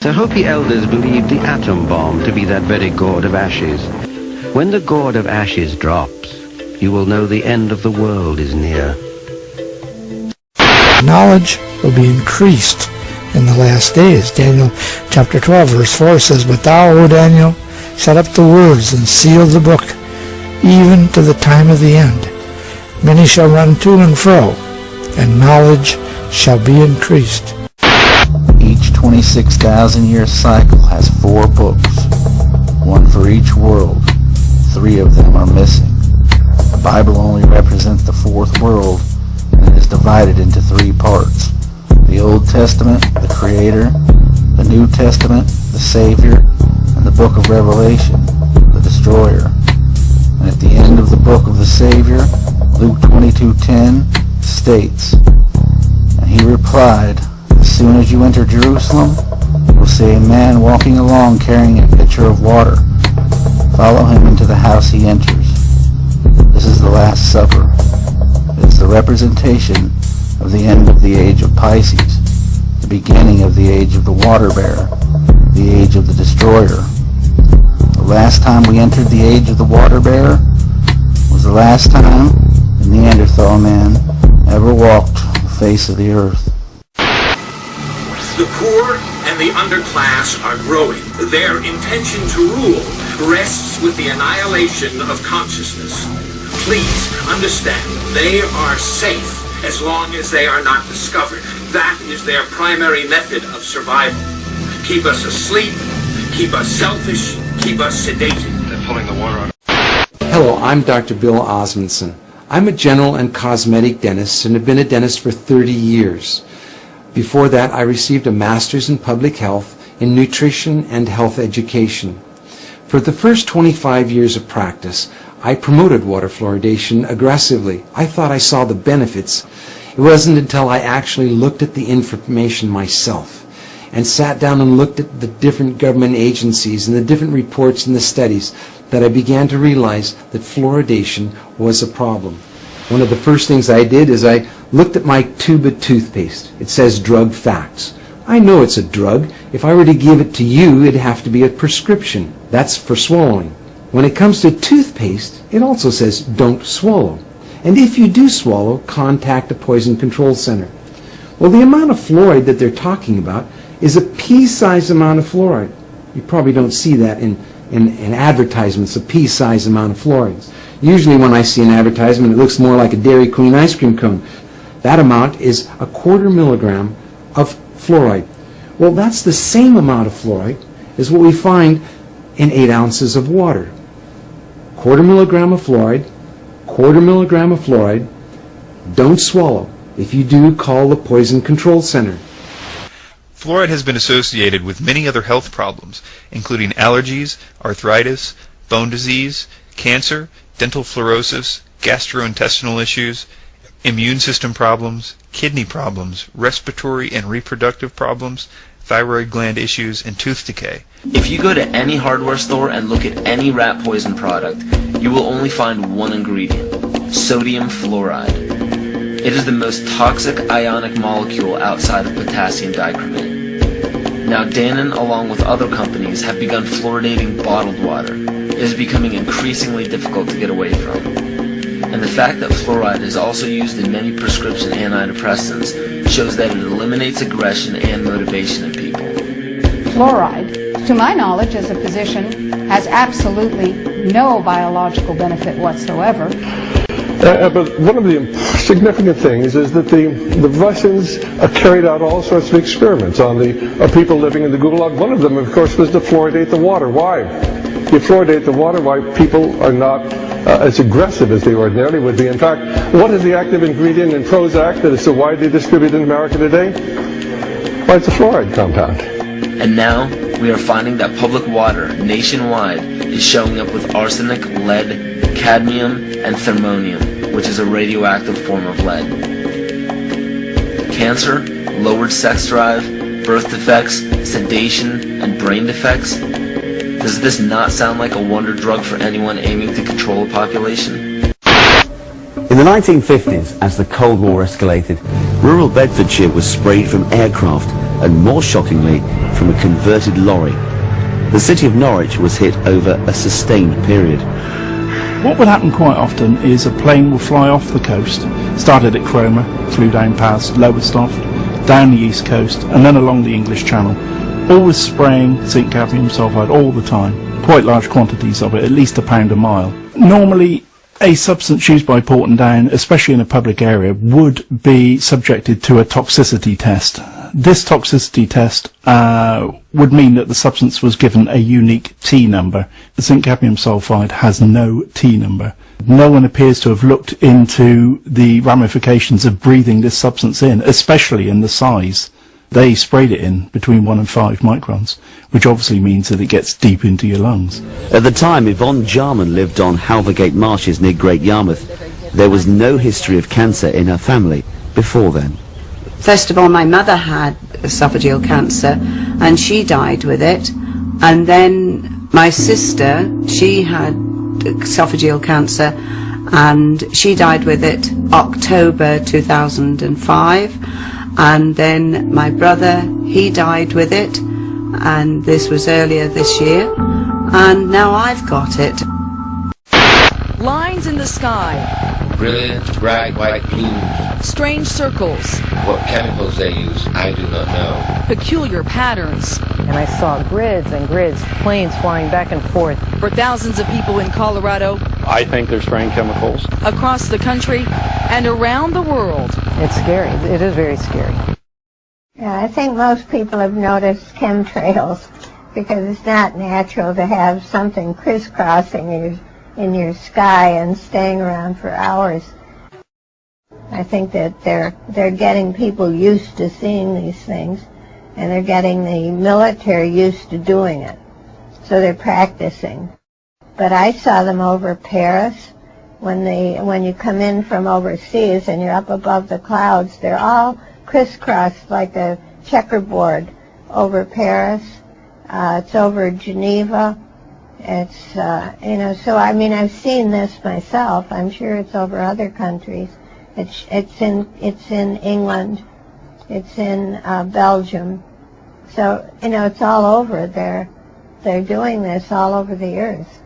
The Hopi elders believed the atom bomb to be that very gourd of ashes. When the gourd of ashes drops, you will know the end of the world is near. Knowledge will be increased in the last days. Daniel chapter 12 verse 4 says, "But thou, O Daniel, shut up the words and seal the book, even to the time of the end. Many shall run to and fro, and knowledge shall be increased." Each 26,000-year cycle has 4 books, one for each world. 3 of them are missing. The Bible only represents the 4th world, and it is divided into 3 parts. The Old Testament, the Creator; the New Testament, the Savior; and the book of Revelation, the Destroyer. And at the end of the book of the Savior, Luke 22:10 states, "And he replied, As soon as you enter Jerusalem, you will see a man walking along carrying a pitcher of water. Follow him into the house he enters." This is the Last Supper. It is the representation of the end of the age of Pisces, the beginning of the age of the water bearer, the age of the destroyer. The last time we entered the age of the water bearer was the last time the Neanderthal man ever walked the face of the earth. The poor and the underclass are growing. Their intention to rule rests with the annihilation of consciousness. Please understand, they are safe as long as they are not discovered. That is their primary method of survival. Keep us asleep, keep us selfish, keep us sedated. They're pulling the water on. Hello, I'm Dr. Bill Osmondson. I'm a general and cosmetic dentist and have been a dentist for 30 years. Before that, I received a master's in public health in nutrition and health education. For the first 25 years of practice, I promoted water fluoridation aggressively. I thought I saw the benefits. It wasn't until I actually looked at the information myself and sat down and looked at the different government agencies and the different reports and the studies that I began to realize that fluoridation was a problem. One of the first things I did is I looked at my tube of toothpaste. It says drug facts. I know it's a drug. If I were to give it to you, it'd have to be a prescription. That's for swallowing. When it comes to toothpaste, it also says don't swallow. And if you do swallow, contact a poison control center. Well, the amount of fluoride that they're talking about is a pea-sized amount of fluoride. You probably don't see that in advertisements, a pea-sized amount of fluoride. Usually when I see an advertisement, it looks more like a Dairy Queen ice cream cone. That amount is a 1/4 milligram of fluoride. Well, that's the same amount of fluoride as what we find in 8 ounces of water. 1/4 milligram of fluoride, 1/4 milligram of fluoride. Don't swallow. If you do, call the Poison Control Center. Fluoride has been associated with many other health problems, including allergies, arthritis, bone disease, cancer, dental fluorosis, gastrointestinal issues, immune system problems, kidney problems, respiratory and reproductive problems, thyroid gland issues, and tooth decay. If you go to any hardware store and look at any rat poison product, you will only find one ingredient: sodium fluoride. It is the most toxic ionic molecule outside of potassium dichromate. Now, Dannon, along with other companies, have begun fluoridating bottled water. It is becoming increasingly difficult to get away from. And the fact that fluoride is also used in many prescription antidepressants shows that it eliminates aggression and motivation in people. Fluoride, to my knowledge as a physician, has absolutely no biological benefit whatsoever. But one of the significant things is that the Russians carried out all sorts of experiments on people living in the Gulag. One of them, of course, was to fluoridate the water. Why? You fluoridate the water, why people are not as aggressive as they ordinarily would be. In fact, what is the active ingredient in Prozac that is so widely distributed in America today? Why, it's a fluoride compound. And now, we are finding that public water nationwide is showing up with arsenic, lead, cadmium, and thermonium, which is a radioactive form of lead. Cancer, lowered sex drive, birth defects, sedation, and brain defects. Does this not sound like a wonder drug for anyone aiming to control a population? In the 1950s, as the Cold War escalated, rural Bedfordshire was sprayed from aircraft and more shockingly, from a converted lorry. The city of Norwich was hit over a sustained period. What would happen quite often is a plane will fly off the coast, started at Cromer, flew down past Lowestoft, down the east coast, and then along the English Channel, always spraying zinc cadmium sulfide all the time, quite large quantities of it, at least £1 a mile. Normally, a substance used by Portondown, especially in a public area, would be subjected to a toxicity test. This toxicity test would mean that the substance was given a unique T number. The zinc cadmium sulfide has no T number. No one appears to have looked into the ramifications of breathing this substance in, especially in the size. They sprayed it in between 1 and 5 microns, which obviously means that it gets deep into your lungs. At the time, Yvonne Jarman lived on Halvergate Marshes near Great Yarmouth. There was no history of cancer in her family before then. First of all, my mother had esophageal cancer and she died with it, and then my sister, she had esophageal cancer and she died with it October 2005, and then my brother, he died with it, and this was earlier this year, and now I've got it. Lines in the sky. Brilliant, bright white plumes. Strange circles. What chemicals they use, I do not know. Peculiar patterns. And I saw grids and grids, planes flying back and forth. For thousands of people in Colorado. I think they're spraying chemicals. Across the country and around the world. It's scary. It is very scary. Yeah, I think most people have noticed chemtrails because it's not natural to have something crisscrossing in your sky and staying around for hours. I think that they're getting people used to seeing these things, and they're getting the military used to doing it. So they're practicing. But I saw them over Paris. When you come in from overseas and you're up above the clouds, they're all crisscrossed like a checkerboard over Paris. It's over Geneva. It's, so I mean, I've seen this myself. I'm sure it's over other countries. It's in England. It's in Belgium. So, it's all over. They're doing this all over the earth.